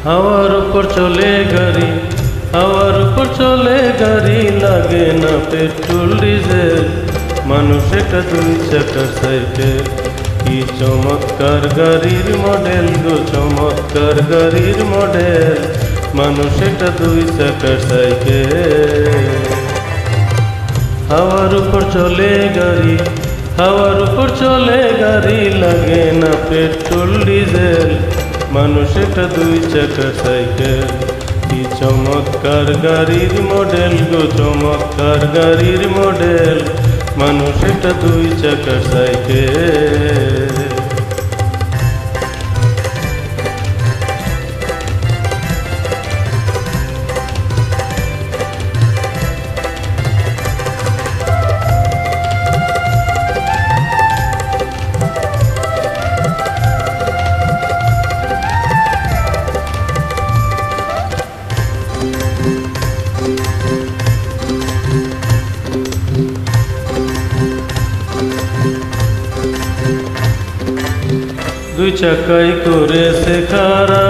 হাওয়ার উপর চলে গাড়ি, হাওয়ার উপর চলে গাড়ি, লাগে না পেট্রোল ডিজেল। মানুষ একটা দুই চাকার সাইকেল, কি চমৎকার গাড়ির মডেল গো, চমৎকার গাড়ির মডেল। মানুষ একটা দুই চাকার সাইকেল। হাওয়ার উপর চলে গাড়ি, হাওয়ার উপর চলে গাড়ি, লাগে না পেট্রোল ডিজেল। মানুষ একটা দুই চাকার সাইকেল, কি চমৎকার গাড়ির মডেল গো, চমৎকার গাড়ির মডেল। মানুষ একটা দুই চাকার সাইকেল। দুই চাকাই করেছে খারা,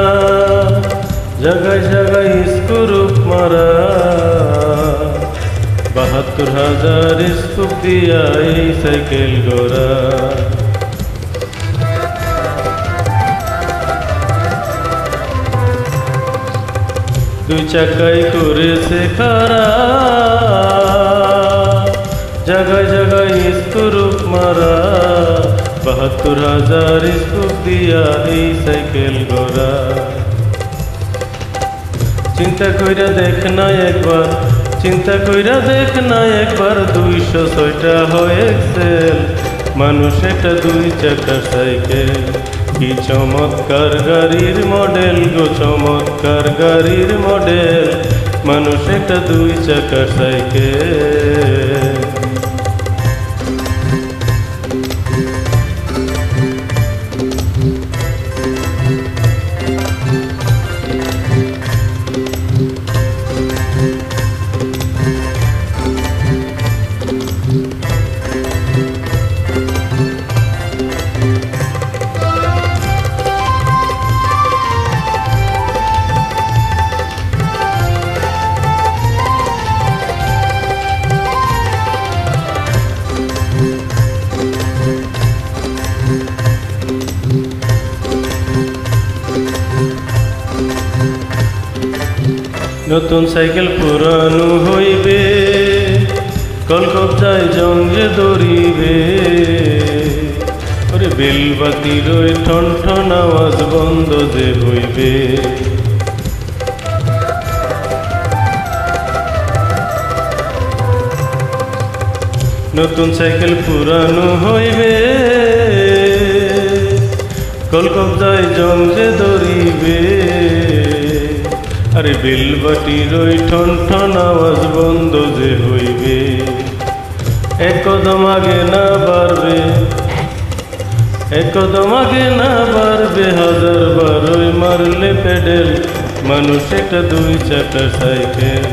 জায়গায় জায়গায় স্ক্রুপ মারা। ৭২,০০০ স্কুপ দিয়া এই সাইকেল গোরা। দুই চাকাই করেছে খারা, জায়গায় জায়গায় স্ক্রুপ মারা। ৭২,০০০ স্কুপ দিয়া এই সাইকেল গোরা। চিন্তা কইরা দেখ না একবার, চিন্তা কইরা দেখ না একবার, ২০৬টা হয় এক্সেল। মানুষ একটা দুই চাকার সাইকেল, কি চমৎকার গাড়ির মডেল গো, চমৎকার গাড়ির মডেল। মানুষ একটা দুই চাকার সাইকেল। নতুন সাইকেল পুরানো হইবে, কলকবজায় জঙ্গে দৌড়িবে। ওরে বেলবাতির ওই ঠন ঠন আওয়াজ বন্ধ যে হইবে। নতুন সাইকেল পুরানো হইবে, কলকবজায় জঙ্গে দৌড়িবে। আরে বেলবাটির ওই ঠন ঠন আওয়াজ বন্ধ যে হইবে। এক কদম আগে না বাড়বে, এক কদম আগে না বাড়বে, ১০০০ বার ওই মারলে পেডেল। মানুষ একটা দুই চাকার সাইকেল,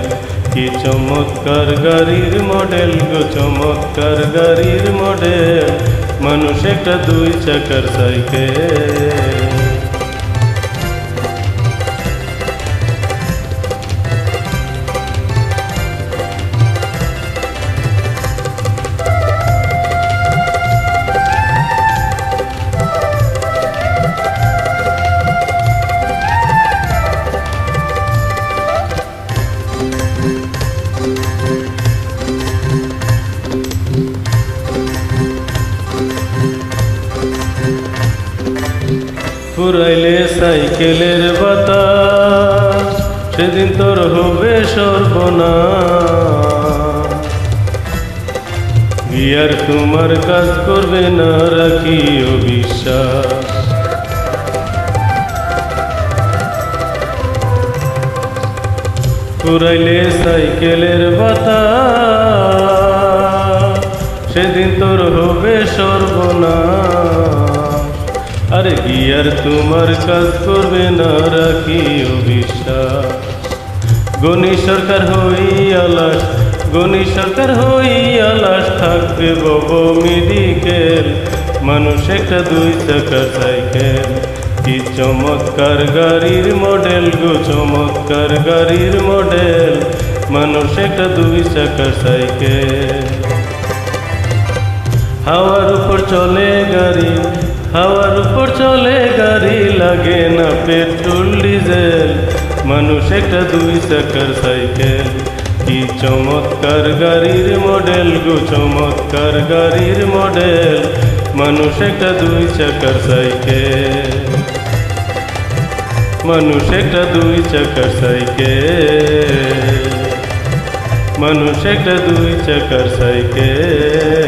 কি চমৎকার গাড়ির মডেল গো, চমৎকার গাড়ির মডেল। মানুষ একটা দুই চাকার সাইকেল। ফুরাইলে সাইকেলের বাতাস, সেদিন তোর হবে সর্বনাশ। আর তোমার কাজ করবে না, রাখিও বিশ্বাস। পুরাইলে সাইকেলের বাতাস, সেদিন তোর হবে সর্বনাশ। আরে আর তোমার কাজ করবে না, রাখিও বিশ্বাস। গণি সরকার হইয়া লাশ, গণি সরকার হইয়া লাশ, থাকবে বব মেডিকেল। মানুষ একটা 2 চাকার সাইকেল, কি চমৎকার গাড়ির মডেল গো, চমৎকার গাড়ির মডেল। মানুষ একটা 2 চাকার সাইকেল। হাওয়ার উপর চলে গাড়ি, হাওয়ার উপর চলে গাড়ি, লাগে না পেট্রোল ডিজেল। মানুষ একটা 2 চাকার সাইকেল, কি চমৎকার গাড়ির মডেল গো, চমৎকার গাড়ির মডেল। মানুষ একটা 2 চাকার সাইকেল, মানুষ একটা 2 চাকার সাইকেল, মানুষ একটা 2 চাকার সাইকেল।